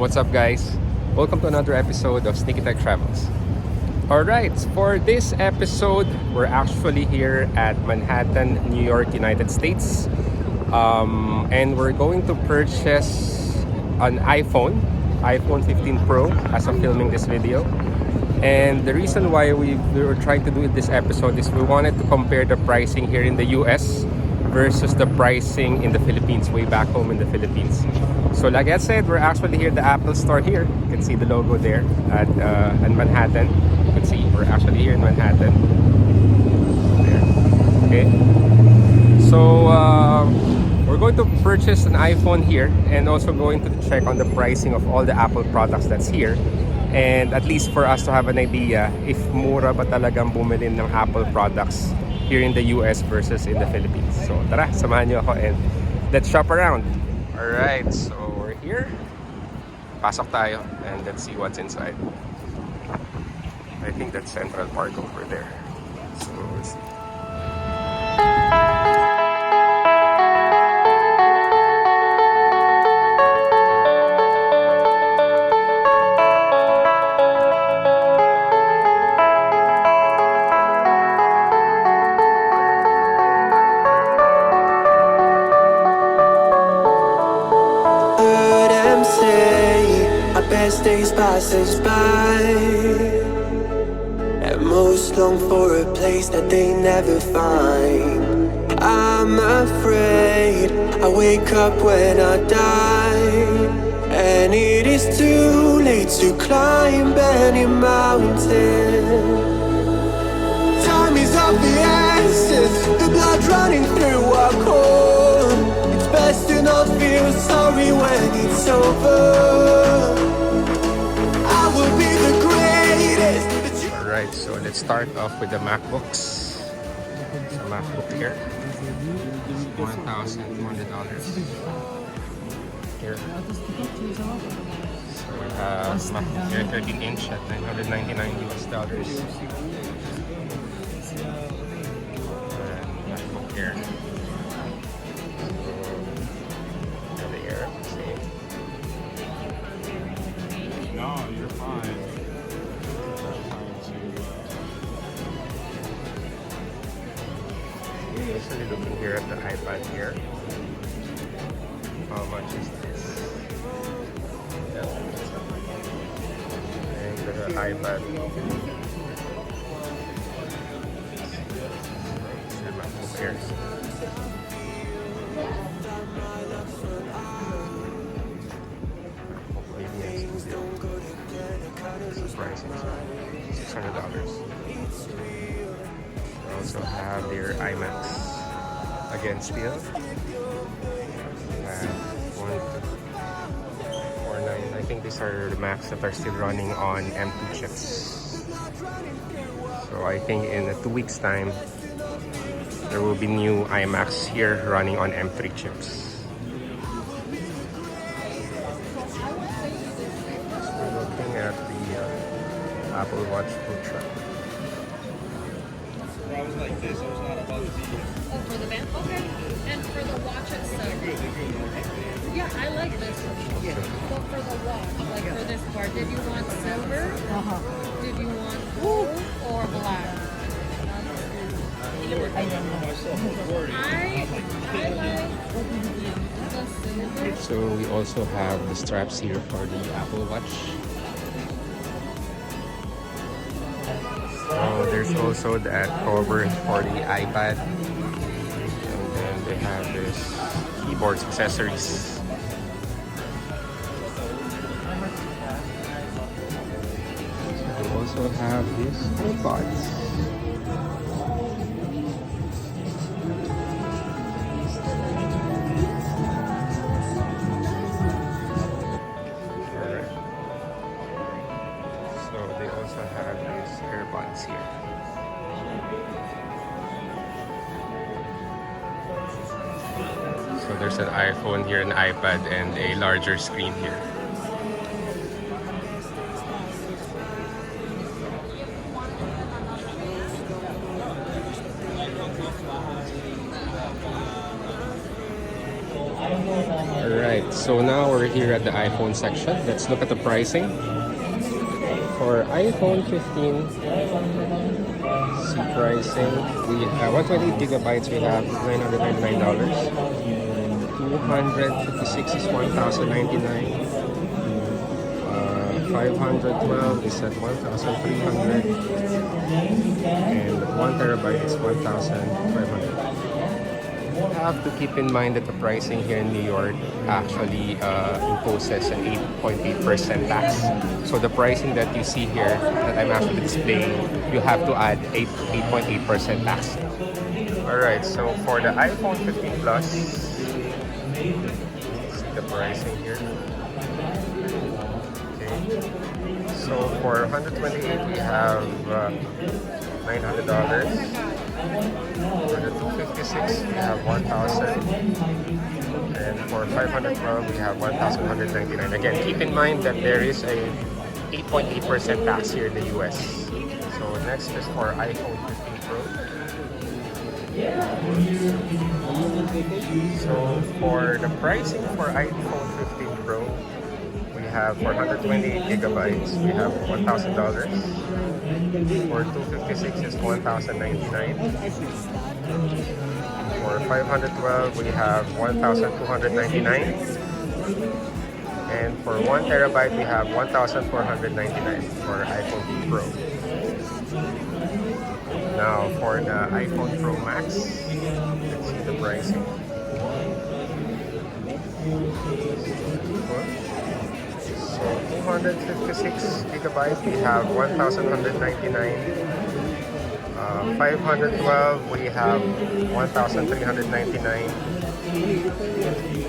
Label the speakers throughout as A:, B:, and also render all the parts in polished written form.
A: What's up, guys? Welcome to another episode of Sneaky Tech Travels. Alright, for this episode, we're actually here at Manhattan, New York, United States. And we're going to purchase an iPhone 15 Pro as of filming this video. And the reason why we were trying to do this episode is we wanted to compare the pricing here in the US versus the pricing in the Philippines, way back home in the Philippines. So like I said, we're actually here at the Apple store here. You can see the logo there at Manhattan. You can see we're actually here in Manhattan. There. Okay. So we're going to purchase an iPhone here and also going to check on the pricing of all the Apple products that's here. And at least for us to have an idea if mura ba talagang bumili ng Apple products here in the US versus in the Philippines. So tara, samahan niyo ako and let's shop around. Alright, so we're here. Pasok tayo and let's see what's inside. I think that's Central Park over there. So let's see.
B: Best days passes by, and most long for a place that they never find. I'm afraid I wake up when I die, and it is too late to climb any mountain. Time is of the essence, the blood running through our core. It's best to not feel sorry when it's over.
A: Alright, so let's start off with the MacBooks. It's a MacBook here. $1,200 here. So we have MacBook here 13-inch at $999 US. And MacBook here. So the air, see.
C: No, you're fine.
A: Usually looking here at the iPad here. How much is this? Yeah. And the iPad. Here. Surprising. $600. They also have their iMacs. Again, still. And 149. I think these are the Macs that are still running on M2 chips. So I think in 2 weeks' time, there will be new iMacs here running on M3 chips. Looking at the Apple Watch Pro truck.
C: I was like this, I was not about to be.
D: Oh, for the band? Okay. And for the watch itself? Yeah, I like this one. Yeah. But for the watch, like for this part, did you want silver? Did you want gold or black? I don't know. I like the silver.
A: So we also have the straps here for the Apple Watch. So there's also that cover for the iPad. And then they have this keyboard accessories. They also have these earbuds. They also have these earbuds here. So there's an iPhone here, an iPad, and a larger screen here. Alright, so now we're here at the iPhone section. Let's look at the pricing. For iPhone 15, see pricing. We have 128 gigabytes, we have $999. 256 is $1,099. 512 is at 1,300. And 1 terabyte is 1,500. You have to keep in mind that the pricing here in New York actually imposes an 8.8% tax. So the pricing that you see here that I'm actually displaying, you have to add 8.8% tax. Alright, so for the iPhone 15 Plus, see the pricing here. Okay. So for 128 we have $900. For the 256 we have 1,000, and for 512 we have 1,199. Again, keep in mind that there is a 8.8% tax here in the US. So next is for iPhone 15 Pro. So for the pricing for iPhone 15 Pro, we have for 128 gigabytes we have $1,000. For 256 is 1,099. For 512 we have 1,299. And for 1 terabyte we have 1,499 for iPhone Pro. Now for the iPhone Pro Max, let's see the pricing. So 256 gigabytes we have 1,199. 512 we have 1,399.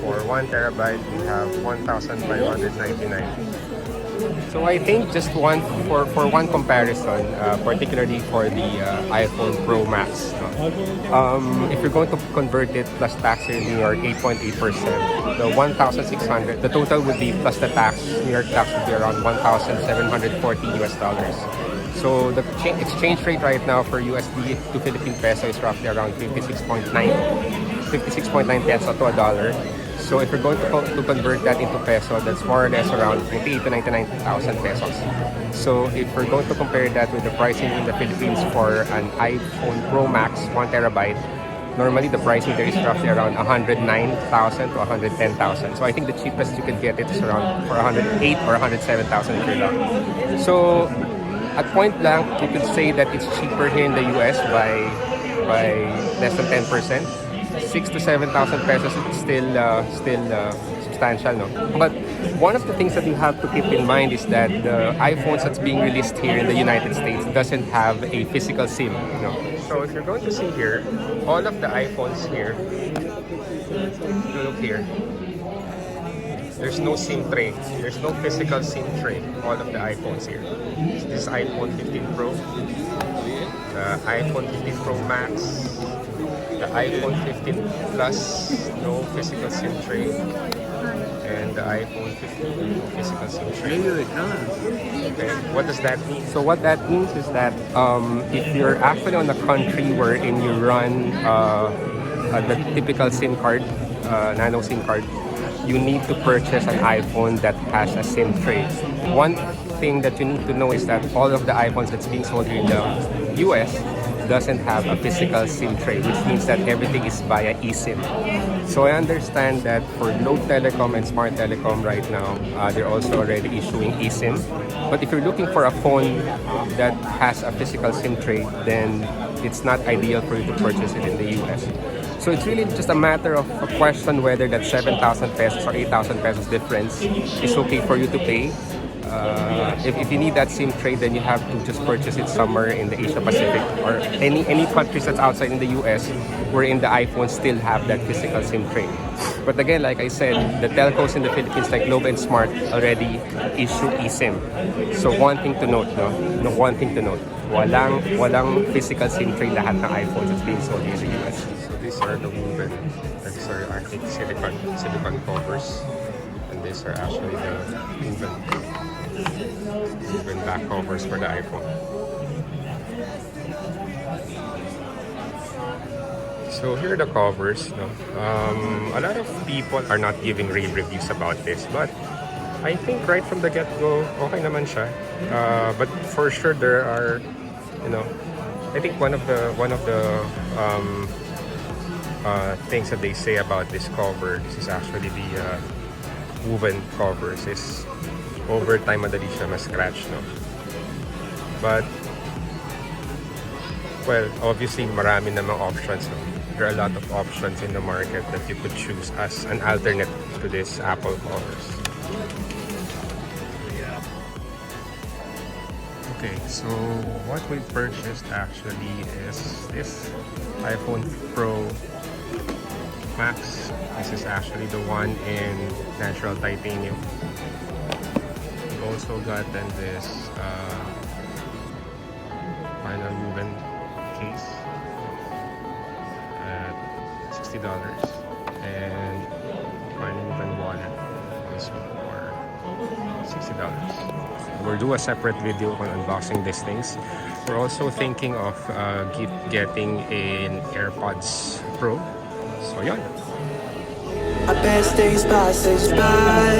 A: For 1 terabyte we have 1,599. So I think just for one comparison, particularly for the iPhone Pro Max, if you're going to convert it plus tax here in New York, 8.8%, the 1,600, the total would be plus the tax, New York tax would be around 1,740 US dollars. So the exchange rate right now for USD to Philippine peso is roughly around 56.9 peso to a dollar. So if you're going to convert that into peso, that's more or less around 98 to 99,000 pesos. So if we're going to compare that with the pricing in the Philippines for an iPhone Pro Max 1 terabyte, normally the pricing there is roughly around 109,000 to 110,000. So I think the cheapest you can get it is around for 108 or 107,000 if you're lucky. So at point blank, you could say that it's cheaper here in the US by less than 10%. 6,000 to 7,000 pesos is still substantial, no? But one of the things that you have to keep in mind is that the iPhones that's being released here in the United States doesn't have a physical SIM, no? So if you're going to see here, all of the iPhones here, look here, there's no SIM tray. There's no physical SIM tray. All of the iPhones here. This is iPhone 15 Pro, the iPhone 15 Pro Max, the iPhone 15 Plus, no physical SIM tray, and the iPhone 15, no physical SIM tray. Okay, what does that mean? So what that means is that if you're actually on a country wherein you run the typical SIM card, nano SIM card, you need to purchase an iPhone that has a SIM tray. One thing that you need to know is that all of the iPhones that's being sold here in the US doesn't have a physical SIM tray, which means that everything is via eSIM. So I understand that for Globe Telecom and Smart Telecom right now, they're also already issuing eSIM. But if you're looking for a phone that has a physical SIM tray, then it's not ideal for you to purchase it in the US. So it's really just a matter of a question whether that 7,000 pesos or 8,000 pesos difference is okay for you to pay. If you need that SIM tray, then you have to just purchase it somewhere in the Asia Pacific or any countries that's outside in the US wherein the iPhones still have that physical SIM tray. But again, like I said, the telcos in the Philippines like Globe and Smart already issue eSIM. So one thing to note, walang physical SIM tray lahat ng iPhones that's being sold in the US. So these are the woven, these are Arctic silicone covers, and these are actually the woven back covers for the iPhone. So So here are the covers. No? A lot of people are not giving real reviews about this, but I think right from the get-go, okay naman siya. But for sure there are, you know, I think one of the things that they say about this cover, this is actually the woven covers, is over time madali siya ma-scratch, no? But well, obviously marami namang options, no? There are a lot of options in the market that you could choose as an alternate to this Apple covers. Okay, so what we purchased actually is this iPhone Pro Max. This is actually the one in natural titanium. We've also gotten this final woven case at $60, and final woven wallet also for $60. We'll do a separate video on unboxing these things. We're also thinking of getting an AirPods Pro. So yun.
B: Our best days passes by,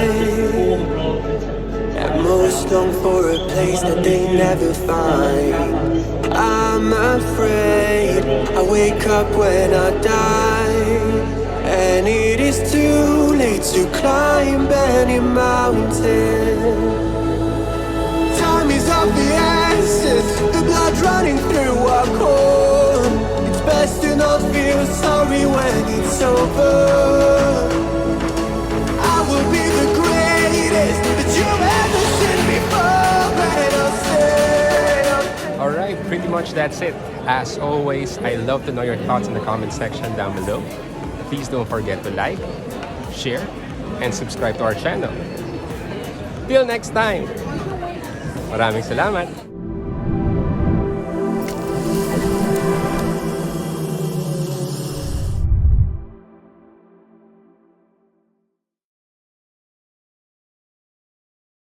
B: and most long for a place that they never find. I'm afraid I wake up when I die, and it is too late to climb any mountain. Time is of the essence, the blood running through our core. It's best to not feel sorry when it's over. I will be the greatest that you've ever seen before, and I'll say
A: Alright, pretty much that's it. As always, I love to know your thoughts in the comment section down below. Please don't forget to like, share, and subscribe to our channel. Till next time! Maraming salamat!